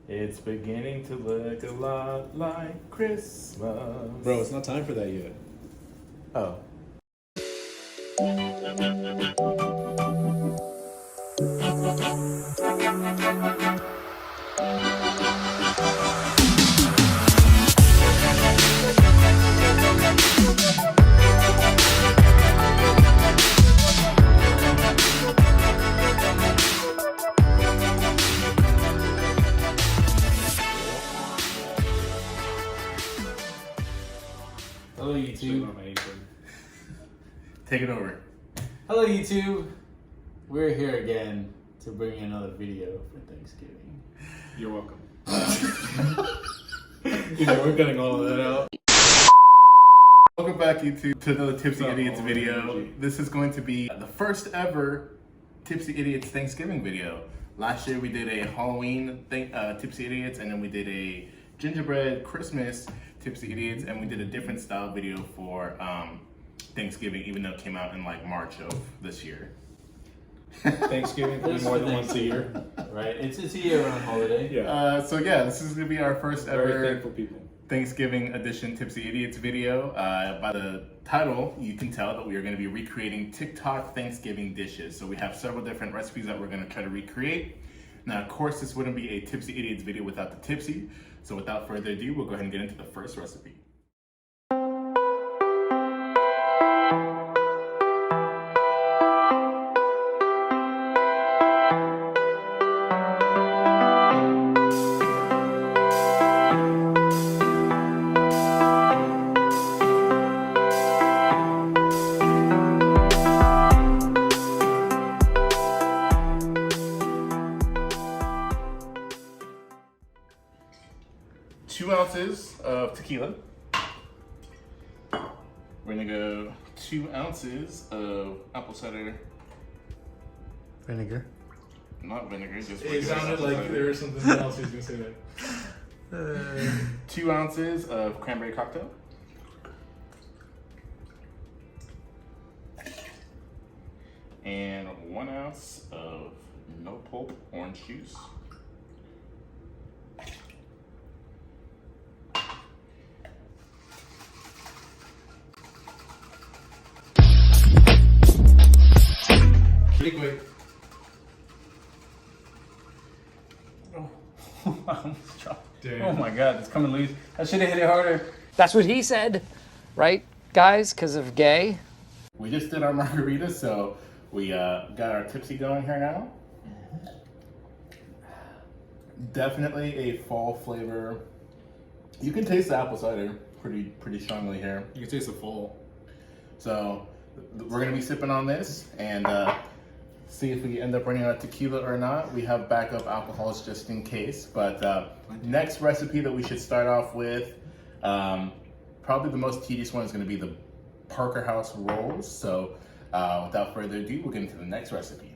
It's beginning to look a lot like Christmas. Bro, it's not time for that yet. Oh. Hello YouTube. Take it over. Hello YouTube. We're here again to bring you another video for Thanksgiving. You're welcome. Yeah, we're cutting all of that out. Welcome back, YouTube, to another Tipsy What's up, Idiots all video. energy? This is going to be the first ever Tipsy Idiots Thanksgiving video. Last year we did a Halloween Tipsy Idiots, and then we did a gingerbread Christmas Tipsy Idiots, and we did a different style video for Thanksgiving, even though it came out in like March of this year. Thanksgiving could be more than once a year. Right? It's a year-round holiday. Yeah. So yeah, this is gonna be our first Very ever thankful people. Thanksgiving edition Tipsy Idiots video. By the title, you can tell that we are going to be recreating TikTok Thanksgiving dishes. So we have several different recipes that we're going to try to recreate. Now, of course, this wouldn't be a Tipsy Idiots video without the Tipsy. So without further ado, we'll go ahead and get into the first recipe. Two ounces of tequila. We're gonna go 2 ounces of apple cider Vinegar. not vinegar, just It regular sounded apple like cider. there was something else he was gonna say that. 2 ounces of cranberry cocktail. And 1 ounce of no pulp orange juice. Liquid. Damn. Oh my god, it's coming loose. I should have hit it harder. That's what he said, right, guys? Because of gay. We just did our margarita, so we got our tipsy going here now. Definitely a fall flavor. You can taste the apple cider pretty strongly here. You can taste the fall. So we're gonna be sipping on this and see if we end up running out of tequila or not. We have backup alcohols just in case. But next recipe that we should start off with, probably the most tedious one is gonna be the Parker House rolls. So without further ado, we'll get into the next recipe.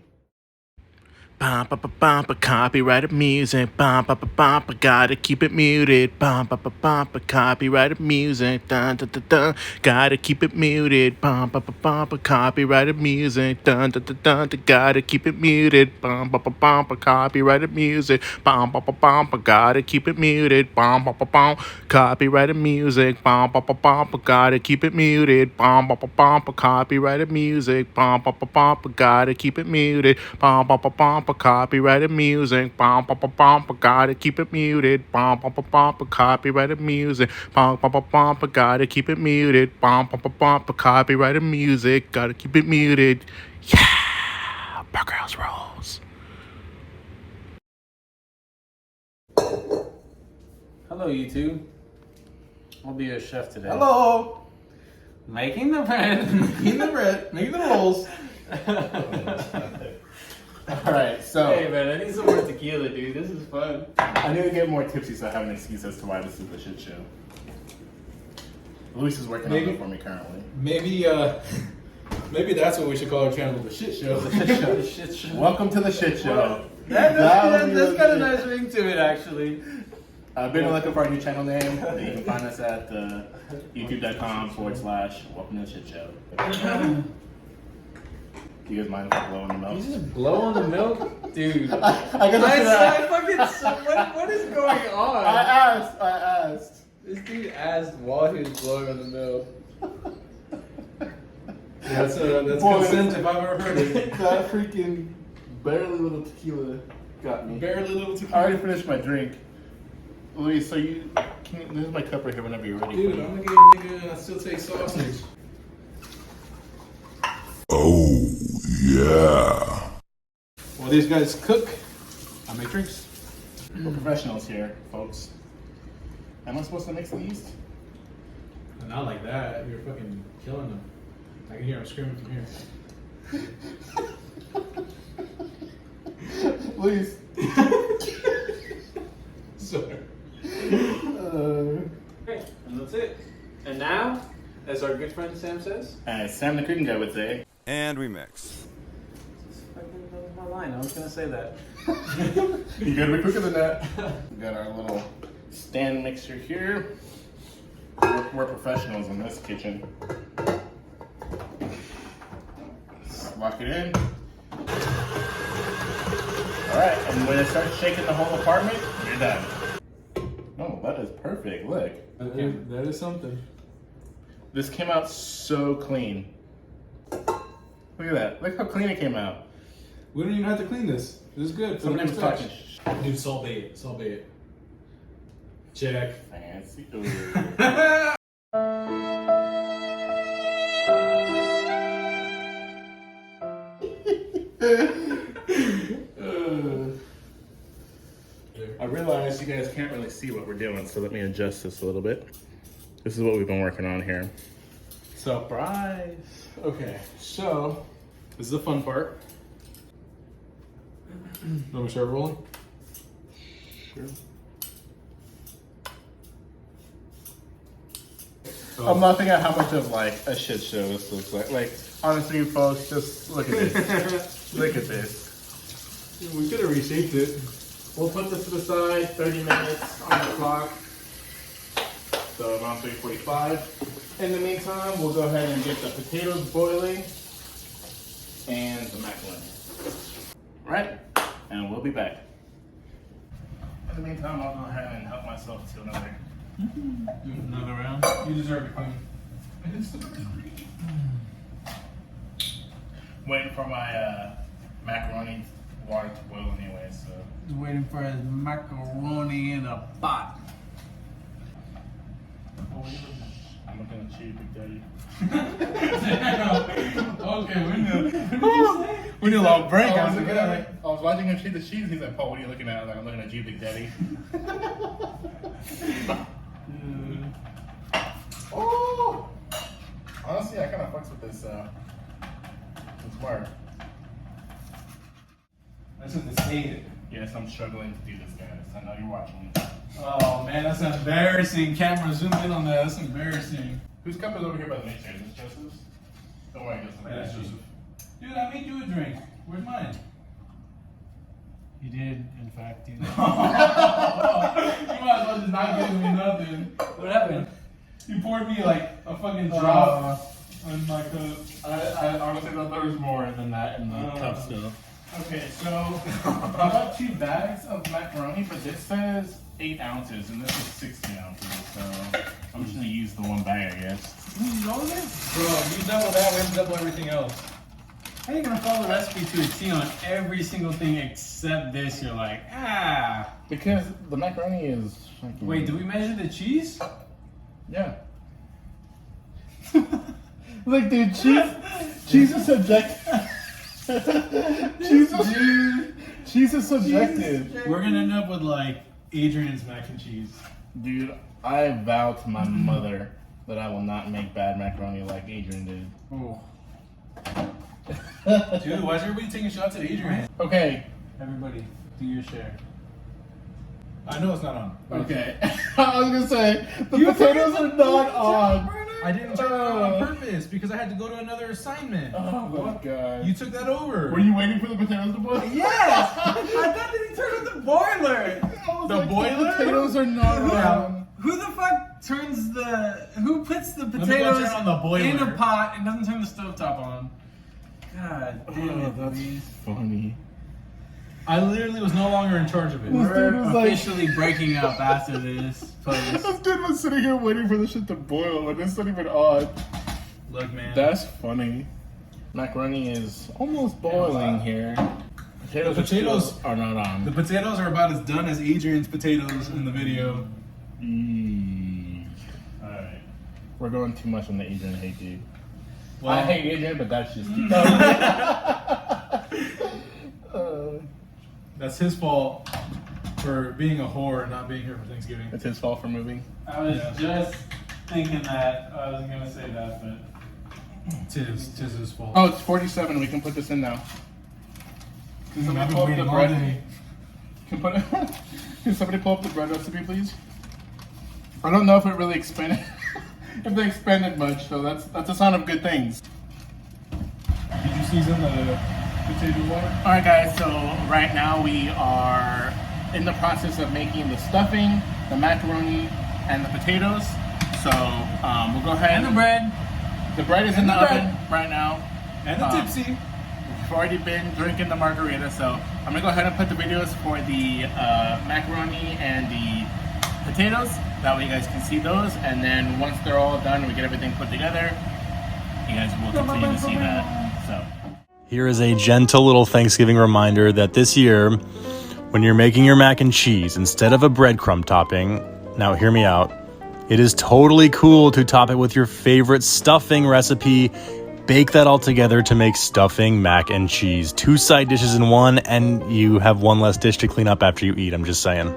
Bum ba ba bum ba copyrighted music. Bum ba ba bum ba gotta keep it muted. Bum ba ba bum ba copyrighted music. Dun dun dun dun. Gotta keep it muted. Bum ba ba bum ba copyrighted music. Dun dun dun dun. Gotta keep it muted. Bum ba ba bum ba copyrighted music. Bum ba ba bum ba gotta keep it muted. Bum ba ba bum copyrighted music. Bum ba ba bum ba gotta keep it muted. Bum ba ba bum ba copyrighted music. Bum ba ba bum ba gotta keep it muted. Bum ba ba bum copyrighted music. Bum ba ba bum ba gotta keep it muted. Bum ba ba bum ba copyrighted music. Bum ba ba bum ba gotta keep it muted. Bum ba ba bum ba copyrighted music. Gotta keep it muted. Yeah, Parker House rolls. Hello YouTube. I'll be your chef today. Hello. Making the bread. Making the bread. Making the rolls. All right, so Hey man, I need some more tequila, dude. This is fun. I need to get more tipsy so I have an excuse as to why this is a shit show. Luis is working on it for me currently. Maybe that's what we should call our channel, the shit show. The shit show. Welcome to the shit show. That's That'll be got a legit. nice ring to it, actually. I've been looking for our new channel name. You can find us at youtube.com/welcome to the shit show. Do you guys mind if I blow in the milk? You just blow on the milk? Dude. I gotta say that. What is going on? I asked. This dude asked while he was blowing on the milk. That's Boy, consent if I've ever heard it. That freaking barely little tequila got me. Barely little I tequila. already finished my drink. Luis, so this is my cup right here whenever you're ready. Dude, I'm gonna get nigga, I still take sausage. Oh, yeah. While these guys cook, I make drinks. We're professionals here, folks. Am I supposed to mix the yeast? Not like that. You're fucking killing them. I can hear them screaming from here. Luis. Sorry. Okay, and that's it. And now, as our good friend Sam says, As Sam the cooking guy would say. And we mix. my line. I was gonna say that. You gotta be quicker than that. We got our little stand mixer here. We're professionals in this kitchen. Let's lock it in. Alright, and when it starts shaking the whole apartment, you're done. Oh, that is perfect. Look. That is something. This came out so clean. Look at that. Look how clean it came out. We don't even have to clean this. This is good. Somebody was talking. Dude, salt bay it. Salt bay it. Check. Fancy. I realize you guys can't really see what we're doing, so let me adjust this a little bit. This is what we've been working on here. Surprise. Okay, so this is the fun part. Want me to start rolling? Sure. Oh. I'm laughing at how much of like a shit show this looks like. Like, honestly, folks, just look at this. Look at this. We could have reshaped it. We'll put this to the side, 30 minutes on the clock. So around 3:45. In the meantime, we'll go ahead and get the potatoes boiling and the macaroni. Right? And we'll be back. In the meantime, I'll go ahead and help myself to another. Another round. You deserve it, Queen. Waiting for my macaroni water to boil anyway, so. He's waiting for his macaroni in a pot. I'm looking at you, Big Daddy. Okay, we knew a long break. I was watching him cheat the cheese. He's like, Paul, what are you looking at? I was like, I'm looking at you, Big Daddy. Oh! Honestly, I kind of fucks with this mark. That's what this hated. Yes, I'm struggling to do this, guys. I know you're watching. Oh man, that's embarrassing. Camera zoom in on that. That's embarrassing. Whose cup is over here by the mixer? Is this Joseph's? Don't worry, Joseph. That's Joseph. Dude, I made you a drink. Where's mine? You did, in fact, do that. You might as well just not give me nothing. What happened? You poured me like a fucking drop on my cup. I honestly thought there was more than that in the cup still. Okay, so I got 2 bags of macaroni, but this says 8 ounces, and this is 16 ounces, so I'm just gonna use the 1 bag, I guess. Bro, you double that, we have to double everything else. How are you gonna follow the recipe to a T on every single thing except this? You're like, ah. Because the macaroni is fucking... Wait, do we measure the cheese? Yeah. Look, dude, cheese is subjective. Cheese is subjective. We're gonna end up with like Adrian's mac and cheese. Dude, I vow to my mother that I will not make bad macaroni like Adrian did. Oh. Dude, why is everybody taking shots at Adrian? Okay. Everybody, do your share. I know it's not on. Okay. I was gonna say, the potatoes are not on. I didn't turn it on purpose because I had to go to another assignment. Oh my god. You took that over. Were you waiting for the potatoes to boil? Yes! I thought that he turned on the boiler! The boiler? The potatoes are not on. Who the fuck who puts the me go potatoes turn on the boiler. in a pot and doesn't turn the stovetop on? God damn it, that's Luis. funny. I literally was no longer in charge of it. This We're dude was like- officially breaking up after this post. This dude was sitting here waiting for the shit to boil, and it's not even on. Look, man. That's funny. Macaroni is almost boiling here. Potatoes, The potatoes- are not on. The potatoes are about as done as Adrian's potatoes in the video. Alright. We're going too much on the Adrian hate, dude. Well, I hate Adrian, but that's just. that's his fault for being a whore and not being here for Thanksgiving. It's his fault for moving. I was Yeah. just thinking that. I wasn't gonna say that, but Tis his fault. Oh, it's 47. We can put this in now. Can somebody I've been pull up the waiting all bread? day. Can somebody pull up the bread recipe, please? I don't know if it really expanded. If they expanded much, so that's a sign of good things. Did you season the potato water? All right, guys. So right now we are in the process of making the stuffing, the macaroni, and the potatoes. So we'll go ahead. and the bread. The bread is in the the bread. oven right now. And the Tipsy. We've already been drinking the margarita, so I'm gonna go ahead and put the videos for the macaroni and the potatoes. That way you guys can see those, and then once they're all done and we get everything put together, you guys will continue to see that. So. Here is a gentle little Thanksgiving reminder that this year, when you're making your mac and cheese, instead of a breadcrumb topping, now hear me out, it is totally cool to top it with your favorite stuffing recipe. Bake that all together to make stuffing mac and cheese. 2 side dishes in one, and you have one less dish to clean up after you eat. I'm just saying.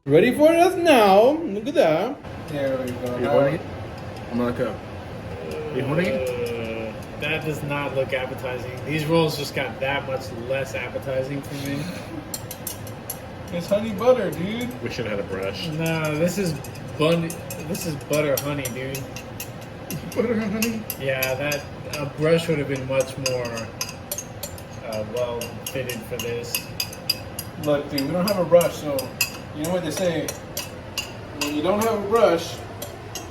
Ready for us now. Look at that. There we go. You holding it? I'm gonna go. You holding it? That does not look appetizing. These rolls just got that much less appetizing for me. It's honey butter, dude. We should have had a brush. No, this is butter honey, dude. Butter and honey? Yeah, that a brush would have been much more well fitted for this. Look, dude, we don't have a brush, so you know what they say. When you don't have a brush,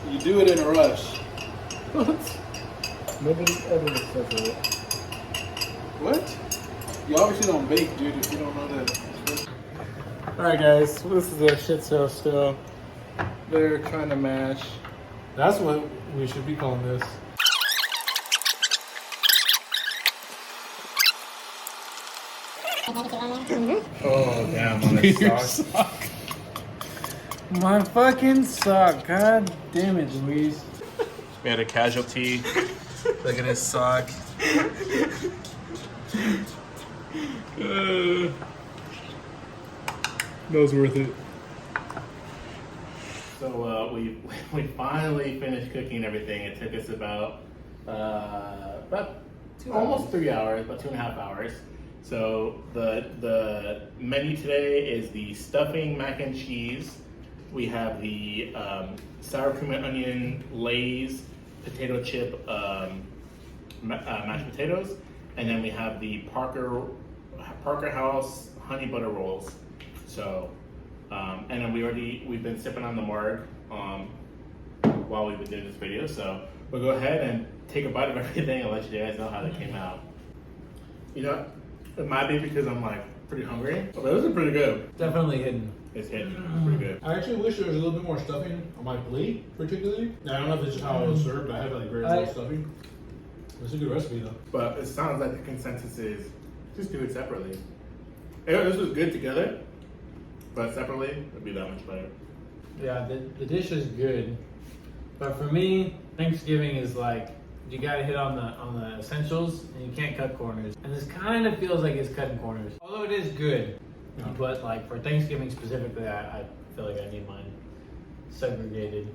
you do it in a rush. What? Nobody ever says that. What? You obviously don't bake, dude, if you don't know that. Alright guys, this is a shit show still. They're trying to mash. That's what we should be calling this. Oh damn, on Your sock. My fucking sock. God damn it, Luis. We had a casualty. Look at his sock. That was worth it. So we finally finished cooking everything. It took us about almost 3 hours, about 2.5 hours. So the menu today is the stuffing mac and cheese. We have the sour cream and onion Lay's potato chip mashed potatoes, and then we have the Parker House honey butter rolls. So, and then we've been sipping on the marg while we've been doing this video. So we'll go ahead and take a bite of everything and let you guys know how they came out. You know, it might be because I'm like pretty hungry, but those are pretty good. Definitely hidden. It's hitting. It's pretty good. I actually wish there was a little bit more stuffing on my plate, particularly. I don't know if it's just how it was served. I have like very little stuffing. It's a good recipe though. But it sounds like the consensus is just do it separately. This was good together, but separately it'd be that much better. Yeah, the dish is good, but for me, Thanksgiving is like you gotta hit on the essentials, and you can't cut corners. And this kind of feels like it's cutting corners, although it is good. Yeah. But like for Thanksgiving specifically, I feel like I need mine segregated.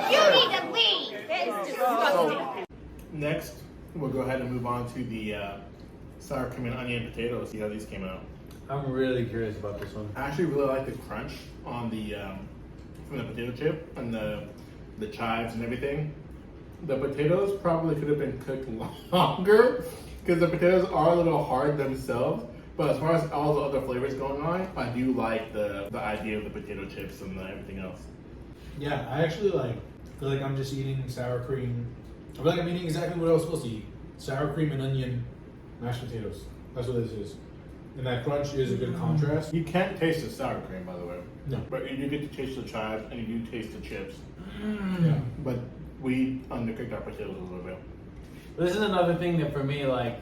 You need to leave. That is disgusting. Next, we'll go ahead and move on to the sour cream and onion potatoes. See how these came out. I'm really curious about this one. I actually really like the crunch on the from the potato chip and the chives and everything. The potatoes probably could have been cooked longer because the potatoes are a little hard themselves. But as far as all the other flavors going on, I do like the idea of the potato chips and everything else. Yeah, I actually feel like I'm just eating sour cream. I feel like I'm eating exactly what I was supposed to eat. Sour cream and onion mashed potatoes. That's what this is. And that crunch is a good contrast. You can't taste the sour cream, by the way. No. But you do get to taste the chives and you do taste the chips. Yeah. But we undercooked our potatoes a little bit. This is another thing that for me, like,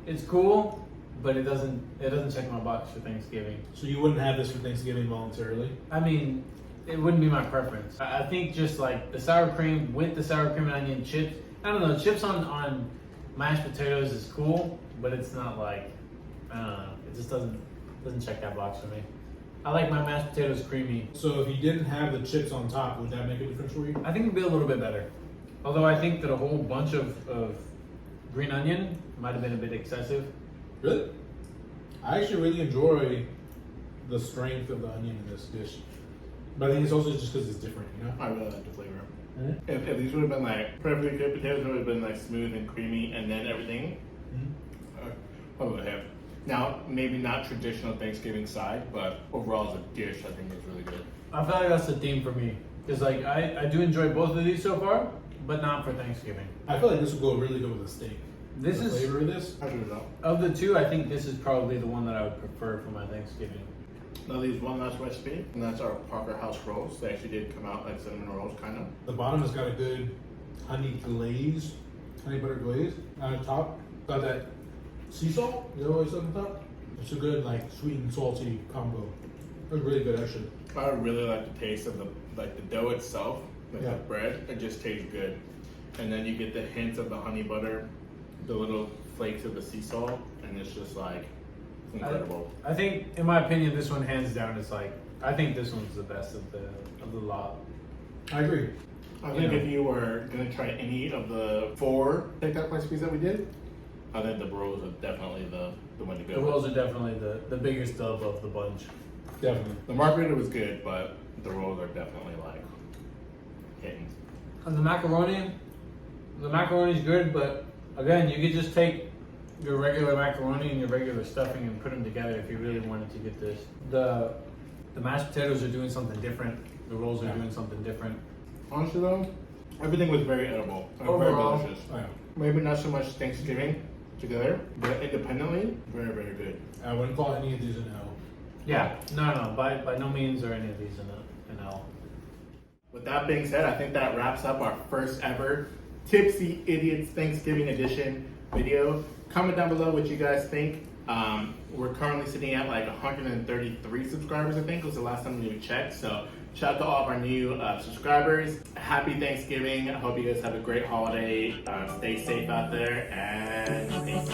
it's cool, but it doesn't check my box for Thanksgiving. So you wouldn't have this for Thanksgiving voluntarily? I mean, it wouldn't be my preference. I think just like the sour cream with the sour cream and onion chips. I don't know, chips on mashed potatoes is cool, but it's not like, I don't know, it just doesn't check that box for me. I like my mashed potatoes creamy. So if you didn't have the chips on top, would that make a difference for you? I think it'd be a little bit better. Although I think that a whole bunch of green onion might have been a bit excessive. Really? I actually really enjoy the strength of the onion in this dish. But I think it's also just because it's different, you know? I really like the flavor. Mm-hmm. If these would have been like perfectly good potatoes, it would have been like smooth and creamy, and then everything. I would have. Now, maybe not traditional Thanksgiving side, but overall as a dish, I think it's really good. I feel like that's the theme for me. Because like I do enjoy both of these so far, but not for Thanksgiving. I feel like this would go really good with a steak. This the is, flavor of this. I don't know. of the two, I think this is probably the one that I would prefer for my Thanksgiving. Now, these one last recipe, and that's our Parker House rolls. They actually did come out like cinnamon rolls, kind of. The bottom has got a good honey glaze, honey butter glaze. On the top, got that sea salt. You know what it's on the top? It's a good like sweet and salty combo. It was really good actually. I really like the taste of the dough itself, like Yeah. the bread. It just tastes good, and then you get the hints of the honey butter, the little flakes of the sea salt, and it's just like incredible. I think, in my opinion, this one hands down is like, I think this one's the best of the lot. I agree. I think if you were gonna try any of the 4 TikTok recipes that we did, I think the rolls are definitely the one to go. The rolls are definitely the biggest dub of the bunch. Definitely. The margarita was good, but the rolls are definitely like hitting. And the macaroni's good, but again, you could just take your regular macaroni and your regular stuffing and put them together if you really wanted to get this. The mashed potatoes are doing something different. The rolls are doing something different. Honestly though, everything was very edible. And Overall, very delicious. Oh, yeah. Maybe not so much Thanksgiving together, but independently, very, very good. I wouldn't call any of these an L. Yeah, no, by no means are any of these an L. With that being said, I think that wraps up our first ever Tipsy Idiots Thanksgiving edition video. Comment down below what you guys think. We're currently sitting at like 133 subscribers, I think, was the last time we checked. So shout out to all of our new subscribers. Happy Thanksgiving. I hope you guys have a great holiday. Stay safe out there, and peace.